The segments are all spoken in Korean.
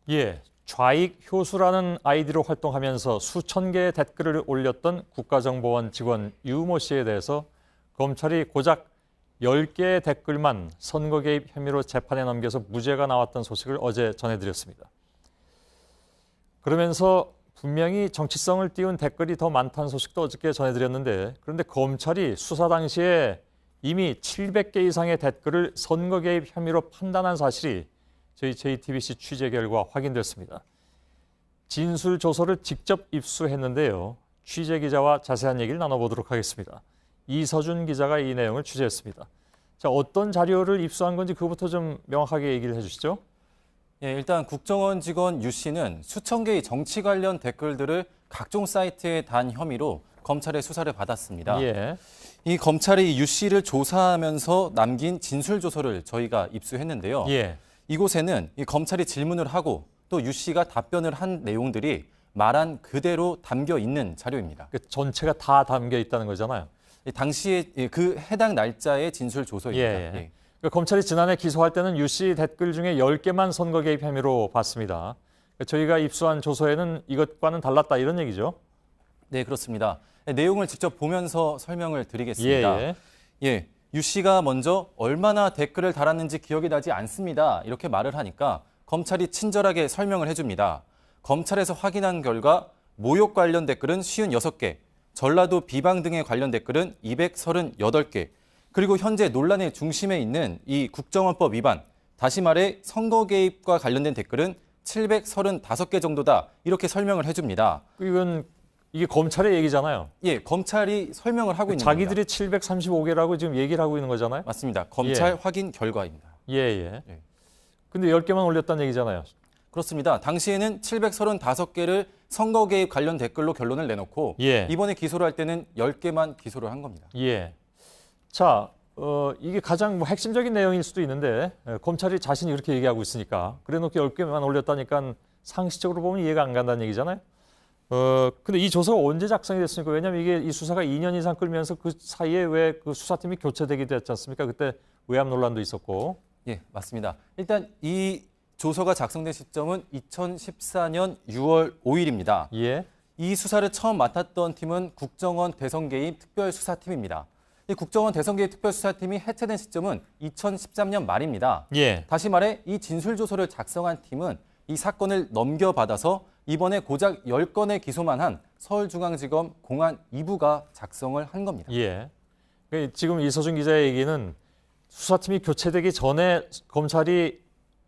예, 좌익 효수라는 아이디로 활동하면서 수천 개의 댓글을 올렸던 국가정보원 직원 유모 씨에 대해서 검찰이 고작 10개의 댓글만 선거 개입 혐의로 재판에 넘겨서 무죄가 나왔던 소식을 어제 전해드렸습니다. 그러면서 분명히 정치성을 띄운 댓글이 더 많다는 소식도 어저께 전해드렸는데, 그런데 검찰이 수사 당시에 이미 700개 이상의 댓글을 선거 개입 혐의로 판단한 사실이 저희 JTBC 취재 결과 확인됐습니다. 진술 조서를 직접 입수했는데요. 취재 기자와 자세한 얘기를 나눠보도록 하겠습니다. 이서준 기자가 이 내용을 취재했습니다. 자, 어떤 자료를 입수한 건지 그것부터 좀 명확하게 얘기를 해주시죠. 예, 일단 국정원 직원 유 씨는 수천 개의 정치 관련 댓글들을 각종 사이트에 단 혐의로 검찰의 수사를 받았습니다. 예. 이 검찰이 유 씨를 조사하면서 남긴 진술 조서를 저희가 입수했는데요. 예. 이곳에는 이 검찰이 질문을 하고 또 유 씨가 답변을 한 내용들이 말한 그대로 담겨 있는 자료입니다. 그 전체가 다 담겨 있다는 거잖아요. 당시에 그 해당 날짜의 진술 조서입니다. 예. 그러니까 검찰이 지난해 기소할 때는 유 씨 댓글 중에 10개만 선거 개입 혐의로 봤습니다. 그러니까 저희가 입수한 조서에는 이것과는 달랐다 이런 얘기죠. 네, 그렇습니다. 내용을 직접 보면서 설명을 드리겠습니다. 예, 유 씨가 먼저 얼마나 댓글을 달았는지 기억이 나지 않습니다. 이렇게 말을 하니까 검찰이 친절하게 설명을 해줍니다. 검찰에서 확인한 결과 모욕 관련 댓글은 56개, 전라도 비방 등에 관련 댓글은 238개, 그리고 현재 논란의 중심에 있는 이 국정원법 위반, 다시 말해 선거 개입과 관련된 댓글은 735개 정도다. 이렇게 설명을 해줍니다. 이게 검찰의 얘기잖아요. 예, 검찰이 설명을 하고 있는 자기들이 겁니다. 735개라고 지금 얘기를 하고 있는 거잖아요. 맞습니다. 검찰 확인 결과입니다. 예. 근데 10개만 올렸다는 얘기잖아요. 그렇습니다. 당시에는 735개를 선거 개입 관련 댓글로 결론을 내놓고 이번에 기소를 할 때는 10개만 기소를 한 겁니다. 예. 자, 이게 가장 핵심적인 내용일 수도 있는데 검찰이 자신이 이렇게 얘기하고 있으니까 그래놓고 10개만 올렸다니까 상식적으로 보면 이해가 안 간다는 얘기잖아요. 근데 이 조서가 언제 작성이 됐습니까? 왜냐하면 이게 이 수사가 2년 이상 끌면서 그 사이에 왜 그 수사팀이 교체되기도 했지 않습니까? 그때 외압 논란도 있었고. 예, 맞습니다. 일단 이 조서가 작성된 시점은 2014년 6월 5일입니다. 예. 이 수사를 처음 맡았던 팀은 국정원 대선개입 특별수사팀입니다. 이 국정원 대선개입 특별수사팀이 해체된 시점은 2013년 말입니다. 예. 다시 말해 이 진술조서를 작성한 팀은 이 사건을 넘겨받아서 이번에 고작 10건의 기소만 한 서울중앙지검 공안 2부가 작성을 한 겁니다. 예. 그러니까 지금 이서준 기자의 얘기는 수사팀이 교체되기 전에 검찰이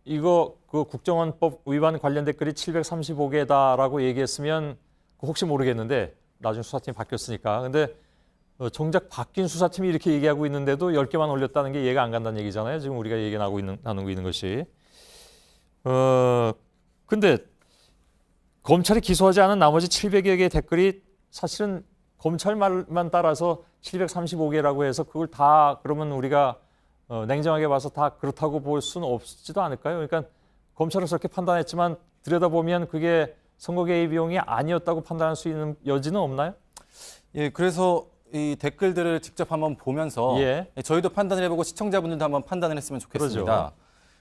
이거 그 국정원법 위반 관련 댓글이 735개다라고 얘기했으면 혹시 모르겠는데 나중에 수사팀이 바뀌었으니까. 근데 정작 바뀐 수사팀이 이렇게 얘기하고 있는데도 10개만 올렸다는 게 이해가 안 간다는 얘기잖아요. 지금 우리가 나누고 있는 것이. 근데 검찰이 기소하지 않은 나머지 700여 개의 댓글이 사실은 검찰 말만 따라서 735개라고 해서 그걸 다 그러면 우리가 냉정하게 봐서 다 그렇다고 볼 수는 없지도 않을까요? 그러니까 검찰은 그렇게 판단했지만 들여다보면 그게 선거 개입 비용이 아니었다고 판단할 수 있는 여지는 없나요? 예, 그래서 이 댓글들을 직접 한번 보면서 저희도 판단을 해보고 시청자분들도 한번 판단을 했으면 좋겠습니다. 그러죠.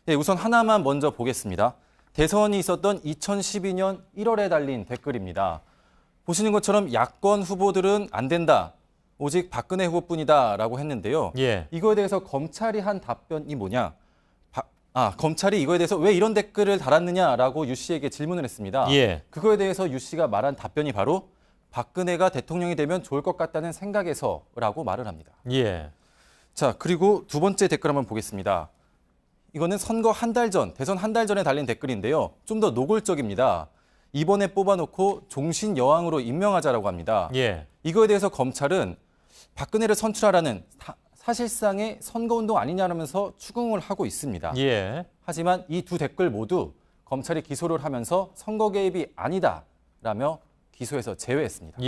예, 우선 하나만 먼저 보겠습니다. 대선이 있었던 2012년 1월에 달린 댓글입니다. 보시는 것처럼 야권 후보들은 안 된다. 오직 박근혜 후보뿐이다라고 했는데요. 이거에 대해서 검찰이 한 답변이 뭐냐? 검찰이 이거에 대해서 왜 이런 댓글을 달았느냐라고 유 씨에게 질문을 했습니다. 그거에 대해서 유 씨가 말한 답변이 바로 박근혜가 대통령이 되면 좋을 것 같다는 생각에서라고 말을 합니다. 자, 그리고 두 번째 댓글 한번 보겠습니다. 이거는 선거 한 달 전, 대선 한 달 전에 달린 댓글인데요. 좀 더 노골적입니다. 이번에 뽑아놓고 종신 여왕으로 임명하자라고 합니다. 이거에 대해서 검찰은 박근혜를 선출하라는 사실상의 선거운동 아니냐면서 추궁을 하고 있습니다. 하지만 이 두 댓글 모두 검찰이 기소를 하면서 선거 개입이 아니다라며 기소해서 제외했습니다.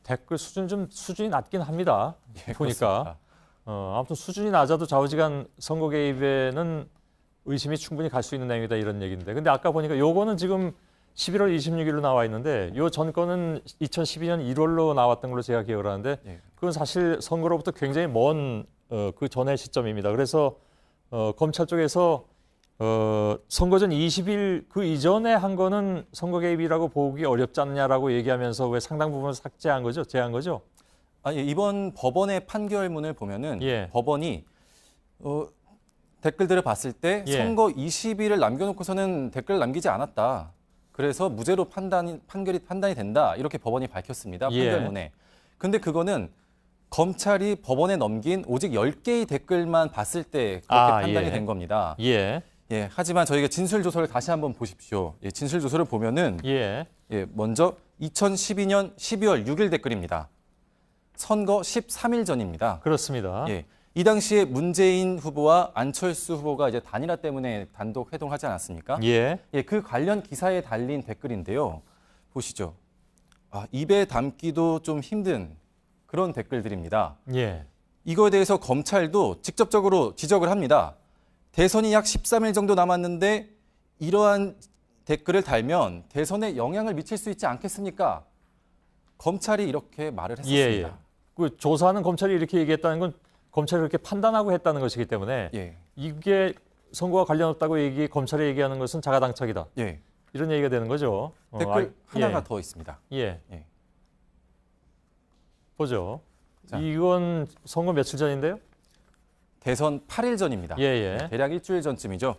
댓글 수준이 낮긴 합니다. 보니까. 그렇습니다. 아무튼 수준이 낮아도 좌우지간 선거 개입에는 의심이 충분히 갈 수 있는 내용이다 이런 얘기인데. 근데 아까 보니까 요거는 지금 11월 26일로 나와 있는데 요 전 건은 2012년 1월로 나왔던 걸로 제가 기억을 하는데 그건 사실 선거로부터 굉장히 먼 그 전의 시점입니다. 그래서 검찰 쪽에서 선거 전 20일 그 이전에 한 거는 선거 개입이라고 보기 어렵지 않냐라고 얘기하면서 왜 상당 부분 삭제한 거죠? 제한 거죠? 예, 이번 법원의 판결문을 보면은 예. 법원이 댓글들을 봤을 때 예. 선거 20일을 남겨놓고서는 댓글을 남기지 않았다. 그래서 무죄로 판단이 된다. 이렇게 법원이 밝혔습니다. 예. 판결문에. 근데 그거는 검찰이 법원에 넘긴 오직 10개의 댓글만 봤을 때 그렇게 판단이 예. 된 겁니다. 예. 예, 하지만 저희가 진술조서를 다시 한번 보십시오. 예, 진술조서를 보면은 예. 먼저 2012년 12월 6일 댓글입니다. 선거 13일 전입니다. 그렇습니다. 예, 이 당시에 문재인 후보와 안철수 후보가 이제 단일화 때문에 단독 회동하지 않았습니까? 예. 예, 그 관련 기사에 달린 댓글인데요. 보시죠. 입에 담기도 좀 힘든 그런 댓글들입니다. 예. 이거에 대해서 검찰도 직접적으로 지적을 합니다. 대선이 약 13일 정도 남았는데 이러한 댓글을 달면 대선에 영향을 미칠 수 있지 않겠습니까? 검찰이 이렇게 말을 했었습니다. 예. 그 조사하는 검찰이 이렇게 얘기했다는 건 검찰이 그렇게 판단하고 했다는 것이기 때문에 예. 이게 선거와 관련 없다고 검찰이 얘기하는 것은 자가당착이다. 예. 이런 얘기가 되는 거죠. 댓글 하나가 예. 더 있습니다. 예. 예. 보죠. 자. 이건 선거 며칠 전인데요? 대선 8일 전입니다. 예, 예. 대략 일주일 전쯤이죠.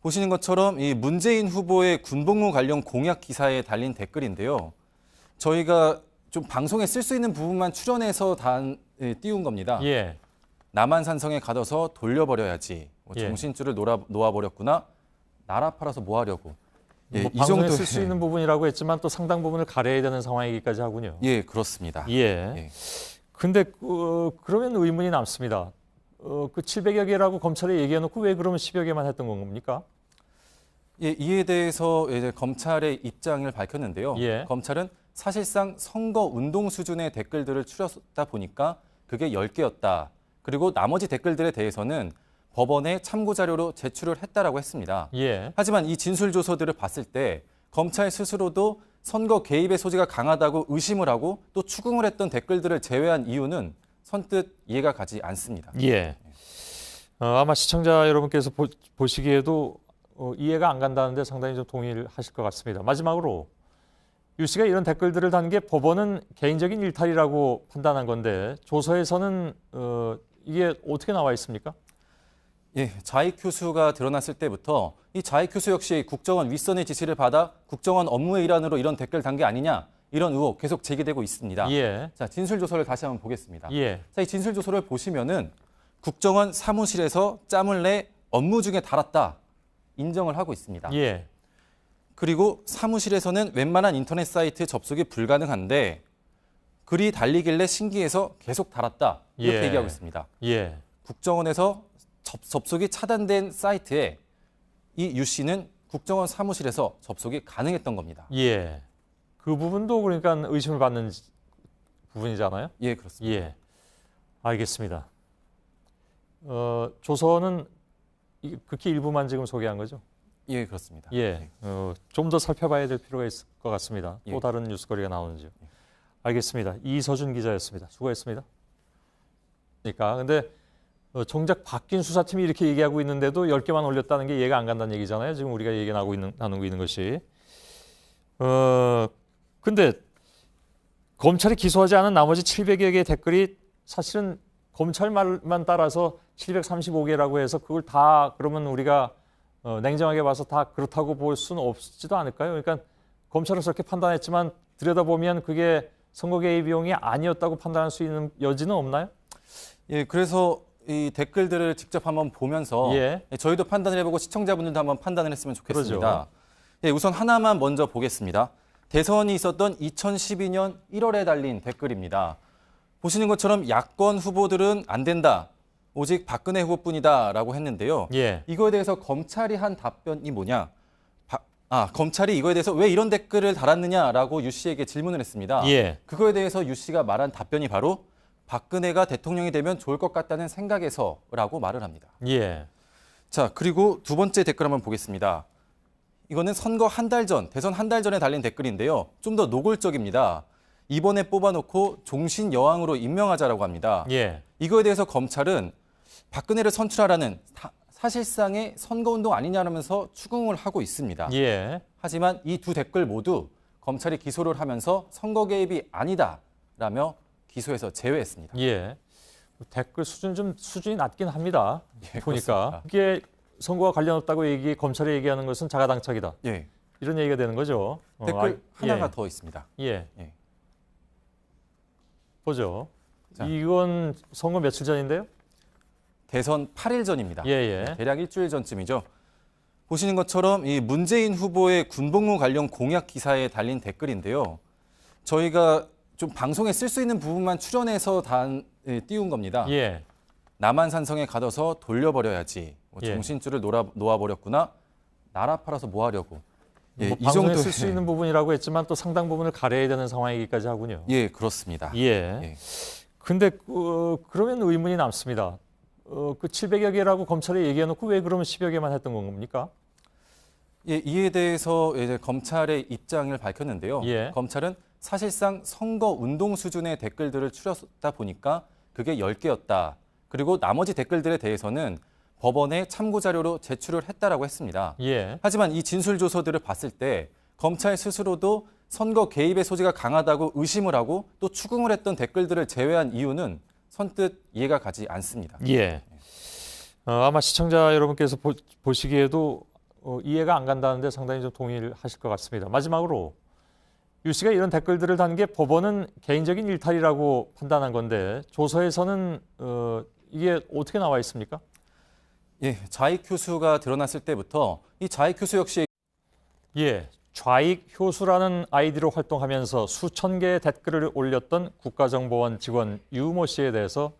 보시는 것처럼 이 문재인 후보의 군복무 관련 공약 기사에 달린 댓글인데요. 저희가 좀 방송에 쓸 수 있는 부분만 추려내서 띄운 겁니다. 예. 남한산성에 가둬서 돌려버려야지. 예. 정신줄을 놓아버렸구나. 나라 팔아서 뭐 하려고. 예, 뭐 이 방송에 정도 쓸 수 있는 부분이라고 했지만 또 상당 부분을 가려야 되는 상황이기까지 하군요. 예, 그렇습니다. 예. 예. 근데 그러면 의문이 남습니다. 그 700여 개라고 검찰에 얘기해놓고 왜 그러면 10여 개만 했던 겁니까? 예, 이에 대해서 이제 검찰의 입장을 밝혔는데요. 예. 검찰은 사실상 선거 운동 수준의 댓글들을 추렸다 보니까 그게 10개였다. 그리고 나머지 댓글들에 대해서는 법원에 참고 자료로 제출을 했다라고 했습니다. 예. 하지만 이 진술 조서들을 봤을 때 검찰 스스로도 선거 개입의 소지가 강하다고 의심을 하고 또 추궁을 했던 댓글들을 제외한 이유는 선뜻 이해가 가지 않습니다. 예. 아마 시청자 여러분께서 보시기에도 이해가 안 간다는데 상당히 좀 동의를 하실 것 같습니다. 마지막으로 유 씨가 이런 댓글들을 단 게 법원은 개인적인 일탈이라고 판단한 건데 조서에서는 이게 어떻게 나와 있습니까? 예, 자익휴수가 드러났을 때부터 이 자익휴수 역시 국정원 윗선의 지시를 받아 국정원 업무의 일환으로 이런 댓글 단 게 아니냐 이런 의혹 계속 제기되고 있습니다. 예. 자, 진술조서를 다시 한번 보겠습니다. 예. 자, 이 진술조서를 보시면은 국정원 사무실에서 짬을 내 업무 중에 달았다 인정을 하고 있습니다. 예. 그리고 사무실에서는 웬만한 인터넷 사이트 접속이 불가능한데 글이 달리길래 신기해서 계속 달았다 이렇게 예. 얘기하고 있습니다. 예. 국정원에서 접속이 차단된 사이트에 이 유 씨는 국정원 사무실에서 접속이 가능했던 겁니다. 예. 그 부분도 그러니까 의심을 받는 부분이잖아요. 예, 그렇습니다. 예. 알겠습니다. 조서는 극히 일부만 지금 소개한 거죠? 예, 그렇습니다. 예. 좀 더 살펴봐야 될 필요가 있을 것 같습니다. 또 예. 다른 뉴스거리가 나오는지요. 알겠습니다. 이서준 기자였습니다. 수고했습니다. 그러니까 근데 정작 바뀐 수사팀이 이렇게 얘기하고 있는데도 10개만 올렸다는 게 이해가 안 간다는 얘기잖아요. 지금 우리가 나누고 있는 것이. 근데 검찰이 기소하지 않은 나머지 700여 개의 댓글이 사실은 검찰 말만 따라서 735개라고 해서 그걸 다 그러면 우리가 냉정하게 봐서 다 그렇다고 볼 수는 없지도 않을까요? 그러니까 검찰은 그렇게 판단했지만 들여다보면 그게 선거 개입 비용이 아니었다고 판단할 수 있는 여지는 없나요? 예, 그래서 이 댓글들을 직접 한번 보면서 예. 저희도 판단을 해보고 시청자분들도 한번 판단을 했으면 좋겠습니다. 그러죠. 예, 우선 하나만 먼저 보겠습니다. 대선이 있었던 2012년 1월에 달린 댓글입니다. 보시는 것처럼 야권 후보들은 안 된다. 오직 박근혜 후보뿐이다라고 했는데요. 예. 이거에 대해서 검찰이 한 답변이 뭐냐? 검찰이 이거에 대해서 왜 이런 댓글을 달았느냐라고 유 씨에게 질문을 했습니다. 예. 그거에 대해서 유 씨가 말한 답변이 바로 박근혜가 대통령이 되면 좋을 것 같다는 생각에서라고 말을 합니다. 예. 자, 그리고 두 번째 댓글 한번 보겠습니다. 이거는 선거 한 달 전, 대선 한 달 전에 달린 댓글인데요. 좀 더 노골적입니다. 이번에 뽑아놓고 종신 여왕으로 임명하자라고 합니다. 예. 이거에 대해서 검찰은 박근혜를 선출하라는 사실상의 선거운동 아니냐면서 추궁을 하고 있습니다. 예. 하지만 이 두 댓글 모두 검찰이 기소를 하면서 선거 개입이 아니다라며 기소에서 제외했습니다. 예. 댓글 수준이 낮긴 합니다. 예, 보니까 그렇습니다. 이게 선거와 관련 없다고 검찰이 얘기하는 것은 자가당착이다. 예, 이런 얘기가 되는 거죠. 댓글 하나가 예. 더 있습니다. 예. 예. 보죠. 자. 이건 선거 며칠 전인데요? 대선 8일 전입니다. 예, 예. 대략 일주일 전쯤이죠. 보시는 것처럼 이 문재인 후보의 군복무 관련 공약 기사에 달린 댓글인데요. 저희가 좀 방송에 쓸 수 있는 부분만 추려내서 띄운 겁니다. 예. 남한산성에 가둬서 돌려버려야지. 뭐 예. 정신줄을 놓아버렸구나. 나라 팔아서 뭐 하려고. 예, 뭐 이 방송에 정도 쓸 수 있는 부분이라고 했지만 또 상당 부분을 가려야 되는 상황이기까지 하군요. 예, 그렇습니다. 예. 예. 근데 그러면 의문이 남습니다. 그 700여 개라고 검찰이 얘기해놓고 왜 그러면 10여 개만 했던 겁니까? 예, 이에 대해서 이제 검찰의 입장을 밝혔는데요. 예. 검찰은 사실상 선거 운동 수준의 댓글들을 추렸다 보니까 그게 10개였다. 그리고 나머지 댓글들에 대해서는 법원에 참고 자료로 제출을 했다라고 했습니다. 예. 하지만 이 진술 조서들을 봤을 때 검찰 스스로도 선거 개입의 소지가 강하다고 의심을 하고 또 추궁을 했던 댓글들을 제외한 이유는 선뜻 이해가 가지 않습니다. 예. 아마 시청자 여러분께서 보시기에도 이해가 안 간다는데 상당히 좀 동의를 하실 것 같습니다. 마지막으로 유 씨가 이런 댓글들을 단 게 법원은 개인적인 일탈이라고 판단한 건데 조서에서는 이게 어떻게 나와 있습니까? 예, 좌익 교수가 드러났을 때부터 이 좌익 교수 역시 예, 좌익 효수라는 아이디로 활동하면서 수천 개의 댓글을 올렸던 국가정보원 직원 유모 씨에 대해서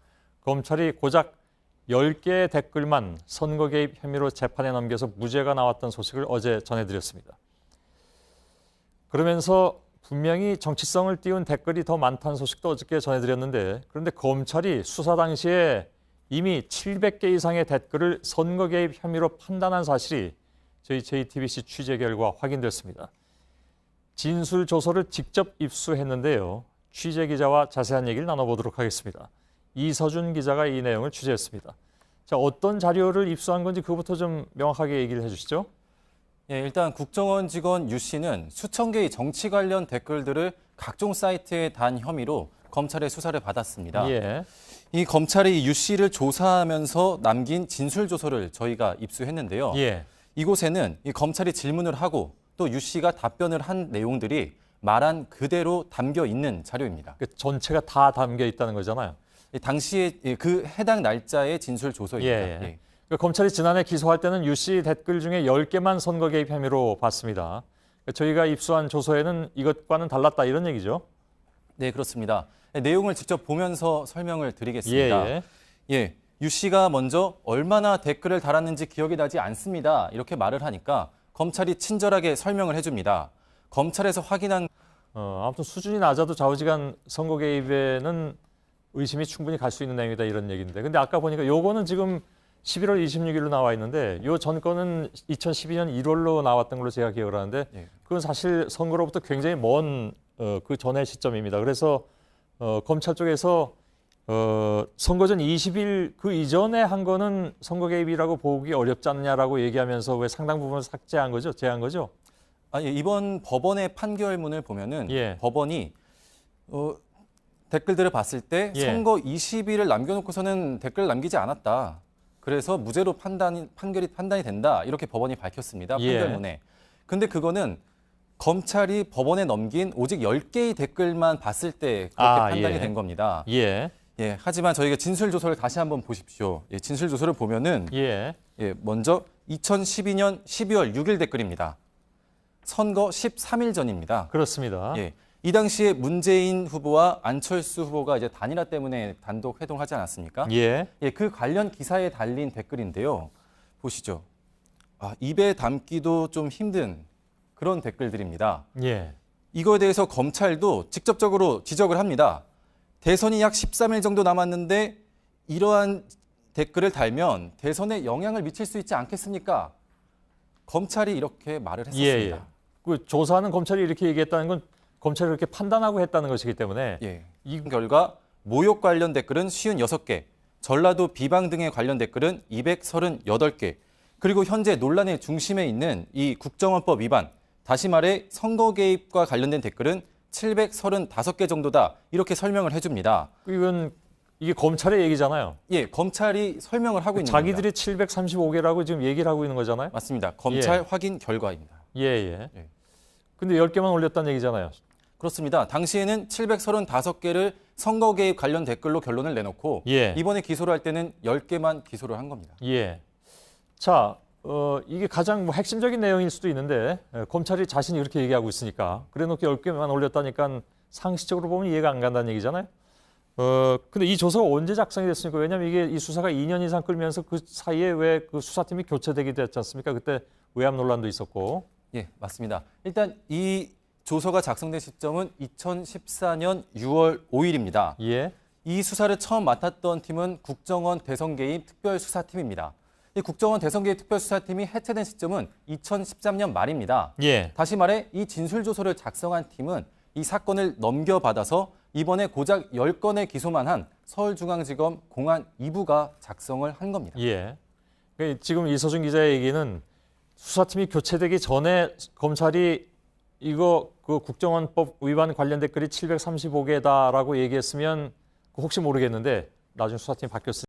검찰이 고작 10개의 댓글만 선거 개입 혐의로 재판에 넘겨서 무죄가 나왔던 소식을 어제 전해드렸습니다. 그러면서 분명히 정치성을 띄운 댓글이 더 많다는 소식도 어저께 전해드렸는데 그런데 검찰이 수사 당시에 이미 700개 이상의 댓글을 선거 개입 혐의로 판단한 사실이 저희 JTBC 취재 결과 확인됐습니다. 진술 조서를 직접 입수했는데요. 취재 기자와 자세한 얘기를 나눠보도록 하겠습니다. 이서준 기자가 이 내용을 취재했습니다. 자, 어떤 자료를 입수한 건지 그것부터 좀 명확하게 얘기를 해주시죠. 예, 일단 국정원 직원 유 씨는 수천 개의 정치 관련 댓글들을 각종 사이트에 단 혐의로 검찰의 수사를 받았습니다. 예. 이 검찰이 유 씨를 조사하면서 남긴 진술 조서를 저희가 입수했는데요. 예. 이곳에는 이 검찰이 질문을 하고 또 유 씨가 답변을 한 내용들이 말한 그대로 담겨 있는 자료입니다. 그 전체가 다 담겨 있다는 거잖아요. 당시에 그 해당 날짜의 진술 조서입니다. 예, 예. 그러니까 검찰이 지난해 기소할 때는 유 씨 댓글 중에 10개만 선거 개입 혐의로 봤습니다. 그러니까 저희가 입수한 조서에는 이것과는 달랐다 이런 얘기죠. 네, 그렇습니다. 내용을 직접 보면서 설명을 드리겠습니다. 예, 예, 유 씨가 먼저 얼마나 댓글을 달았는지 기억이 나지 않습니다. 이렇게 말을 하니까 검찰이 친절하게 설명을 해줍니다. 검찰에서 확인한 아무튼 수준이 낮아도 좌우지간 선거 개입에는 의심이 충분히 갈 수 있는 내용이다 이런 얘기인데 근데 아까 보니까 요거는 지금 11월 26일로 나와 있는데 요 전 건은 2012년 1월로 나왔던 걸로 제가 기억을 하는데 예. 그건 사실 선거로부터 굉장히 먼 그 전의 시점입니다. 그래서 검찰 쪽에서 선거 전 20일 그 이전에 한 거는 선거 개입이라고 보기 어렵지 않냐라고 얘기하면서 왜 상당 부분 삭제한 거죠? 제한 거죠? 예, 이번 법원의 판결문을 보면은 예. 법원이 댓글들을 봤을 때 예. 선거 20일을 남겨놓고서는 댓글 남기지 않았다. 그래서 무죄로 판단이 된다. 이렇게 법원이 밝혔습니다. 예. 판결문에. 근데 그거는 검찰이 법원에 넘긴 오직 10개의 댓글만 봤을 때 그렇게 판단이 예. 된 겁니다. 예. 예, 하지만 저희가 진술 조서를 다시 한번 보십시오. 예, 진술 조서를 보면은 예. 먼저 2012년 12월 6일 댓글입니다. 선거 13일 전입니다. 그렇습니다. 예, 이 당시에 문재인 후보와 안철수 후보가 이제 단일화 때문에 단독 회동하지 않았습니까? 예. 예, 그 관련 기사에 달린 댓글인데요. 보시죠. 입에 담기도 좀 힘든 그런 댓글들입니다. 예. 이거에 대해서 검찰도 직접적으로 지적을 합니다. 대선이 약 13일 정도 남았는데 이러한 댓글을 달면 대선에 영향을 미칠 수 있지 않겠습니까? 검찰이 이렇게 말을 했었습니다. 예. 그 조사하는 검찰이 이렇게 얘기했다는 건 검찰이 그렇게 판단하고 했다는 것이기 때문에 이 결과 모욕 관련 댓글은 56개, 전라도 비방 등에 관련 댓글은 238개, 그리고 현재 논란의 중심에 있는 이 국정원법 위반, 다시 말해 선거 개입과 관련된 댓글은 735개 정도다, 이렇게 설명을 해줍니다. 이게 검찰의 얘기잖아요. 예, 검찰이 설명을 하고 있는 자기들이 겁니다. 735개라고 지금 얘기를 하고 있는 거잖아요. 맞습니다. 검찰 확인 결과입니다. 예. 예. 근데 10개만 올렸다는 얘기잖아요. 그렇습니다. 당시에는 735개를 선거 개입 관련 댓글로 결론을 내놓고 예. 이번에 기소를 할 때는 10개만 기소를 한 겁니다. 예. 자, 이게 가장 뭐 핵심적인 내용일 수도 있는데 검찰이 자신이 이렇게 얘기하고 있으니까 그래놓고 10개만 올렸다니까 상식적으로 보면 이해가 안 간다는 얘기잖아요. 근데 이 조서가 언제 작성이 됐습니까? 왜냐하면 이게 이 수사가 2년 이상 끌면서 그 사이에 왜 그 수사팀이 교체되기도 했지 않습니까? 그때 외압 논란도 있었고. 예, 맞습니다. 일단 이 조서가 작성된 시점은 2014년 6월 5일입니다. 예. 이 수사를 처음 맡았던 팀은 국정원 대선 개입 특별수사팀입니다. 이 국정원 대선 개입 특별수사팀이 해체된 시점은 2013년 말입니다. 예. 다시 말해 이 진술조서를 작성한 팀은 이 사건을 넘겨받아서 이번에 고작 10건의 기소만 한 서울중앙지검 공안 2부가 작성을 한 겁니다. 예. 지금 이서준 기자의 얘기는 수사팀이 교체되기 전에 검찰이 이거 그 국정원법 위반 관련 댓글이 735개다라고 얘기했으면 혹시 모르겠는데 나중에 수사팀이 바뀌었으니까